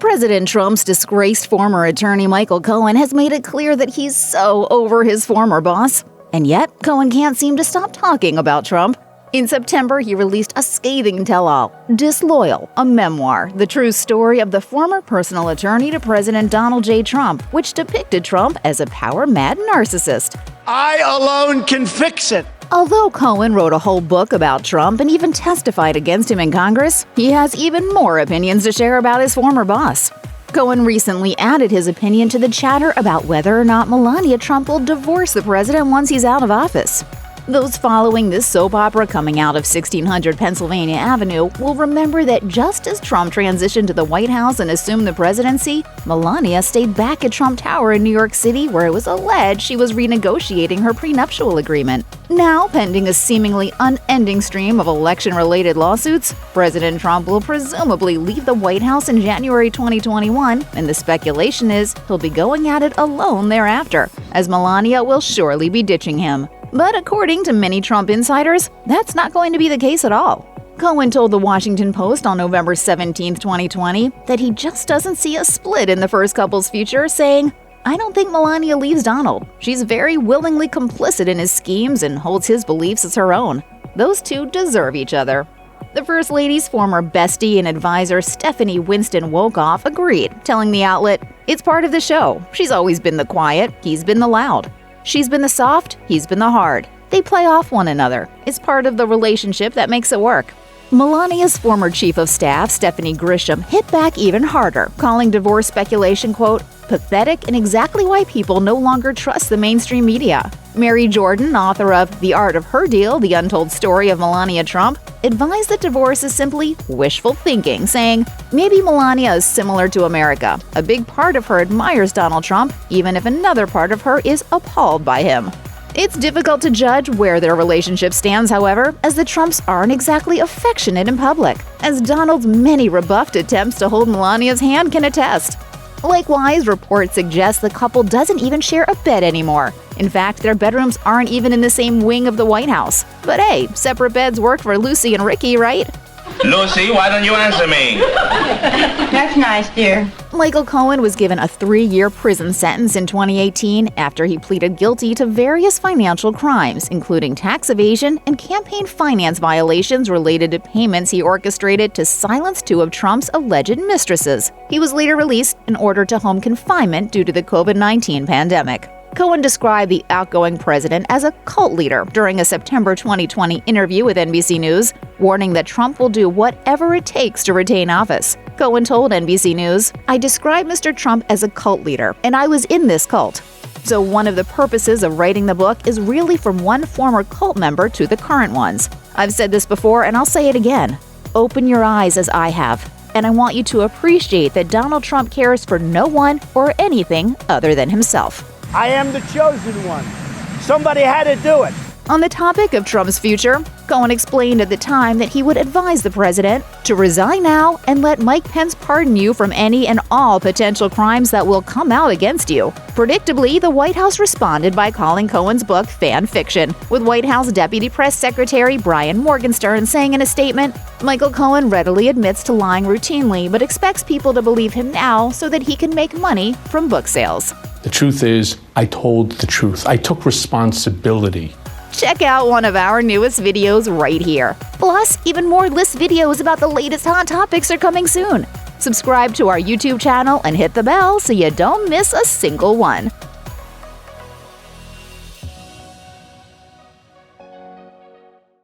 President Trump's disgraced former attorney Michael Cohen has made it clear that he's so over his former boss. And yet, Cohen can't seem to stop talking about Trump. In September, he released a scathing tell-all, Disloyal, a memoir, the true story of the former personal attorney to President Donald J. Trump, which depicted Trump as a power-mad narcissist. I alone can fix it. Although Cohen wrote a whole book about Trump and even testified against him in Congress, he has even more opinions to share about his former boss. Cohen recently added his opinion to the chatter about whether or not Melania Trump will divorce the president once he's out of office. Those following this soap opera coming out of 1600 Pennsylvania Avenue will remember that just as Trump transitioned to the White House and assumed the presidency, Melania stayed back at Trump Tower in New York City where it was alleged she was renegotiating her prenuptial agreement. Now, pending a seemingly unending stream of election-related lawsuits, President Trump will presumably leave the White House in January 2021, and the speculation is he'll be going at it alone thereafter, as Melania will surely be ditching him. But according to many Trump insiders, that's not going to be the case at all. Cohen told the Washington Post on November 17, 2020, that he just doesn't see a split in the first couple's future, saying, "I don't think Melania leaves Donald. She's very willingly complicit in his schemes and holds his beliefs as her own. Those two deserve each other." The First Lady's former bestie and advisor Stephanie Winston Wolkoff agreed, telling the outlet, "It's part of the show. She's always been the quiet, he's been the loud. She's been the soft, he's been the hard. They play off one another. It's part of the relationship that makes it work." Melania's former chief of staff, Stephanie Grisham, hit back even harder, calling divorce speculation, quote, "pathetic and exactly why people no longer trust the mainstream media." Mary Jordan, author of The Art of Her Deal, The Untold Story of Melania Trump, advised that divorce is simply wishful thinking, saying, "Maybe Melania is similar to America. A big part of her admires Donald Trump, even if another part of her is appalled by him." It's difficult to judge where their relationship stands, however, as the Trumps aren't exactly affectionate in public, as Donald's many rebuffed attempts to hold Melania's hand can attest. Likewise, reports suggest the couple doesn't even share a bed anymore. In fact, their bedrooms aren't even in the same wing of the White House. But hey, separate beds work for Lucy and Ricky, right? Lucy, why don't you answer me? That's nice, dear. Michael Cohen was given a 3-year prison sentence in 2018 after he pleaded guilty to various financial crimes, including tax evasion and campaign finance violations related to payments he orchestrated to silence 2 of Trump's alleged mistresses. He was later released and ordered to home confinement due to the COVID-19 pandemic. Cohen described the outgoing president as a cult leader during a September 2020 interview with NBC News, warning that Trump will do whatever it takes to retain office. Cohen told NBC News, "I describe Mr. Trump as a cult leader, and I was in this cult." So one of the purposes of writing the book is really from one former cult member to the current ones. I've said this before, and I'll say it again. Open your eyes as I have. And I want you to appreciate that Donald Trump cares for no one or anything other than himself. I am the chosen one. Somebody had to do it. On the topic of Trump's future, Cohen explained at the time that he would advise the president to resign now and let Mike Pence pardon you from any and all potential crimes that will come out against you. Predictably, the White House responded by calling Cohen's book fan fiction, with White House Deputy Press Secretary Brian Morgenstern saying in a statement, "Michael Cohen readily admits to lying routinely but expects people to believe him now so that he can make money from book sales." The truth is, I told the truth. I took responsibility. Check out one of our newest videos right here. Plus, even more list videos about the latest hot topics are coming soon. Subscribe to our YouTube channel and hit the bell so you don't miss a single one.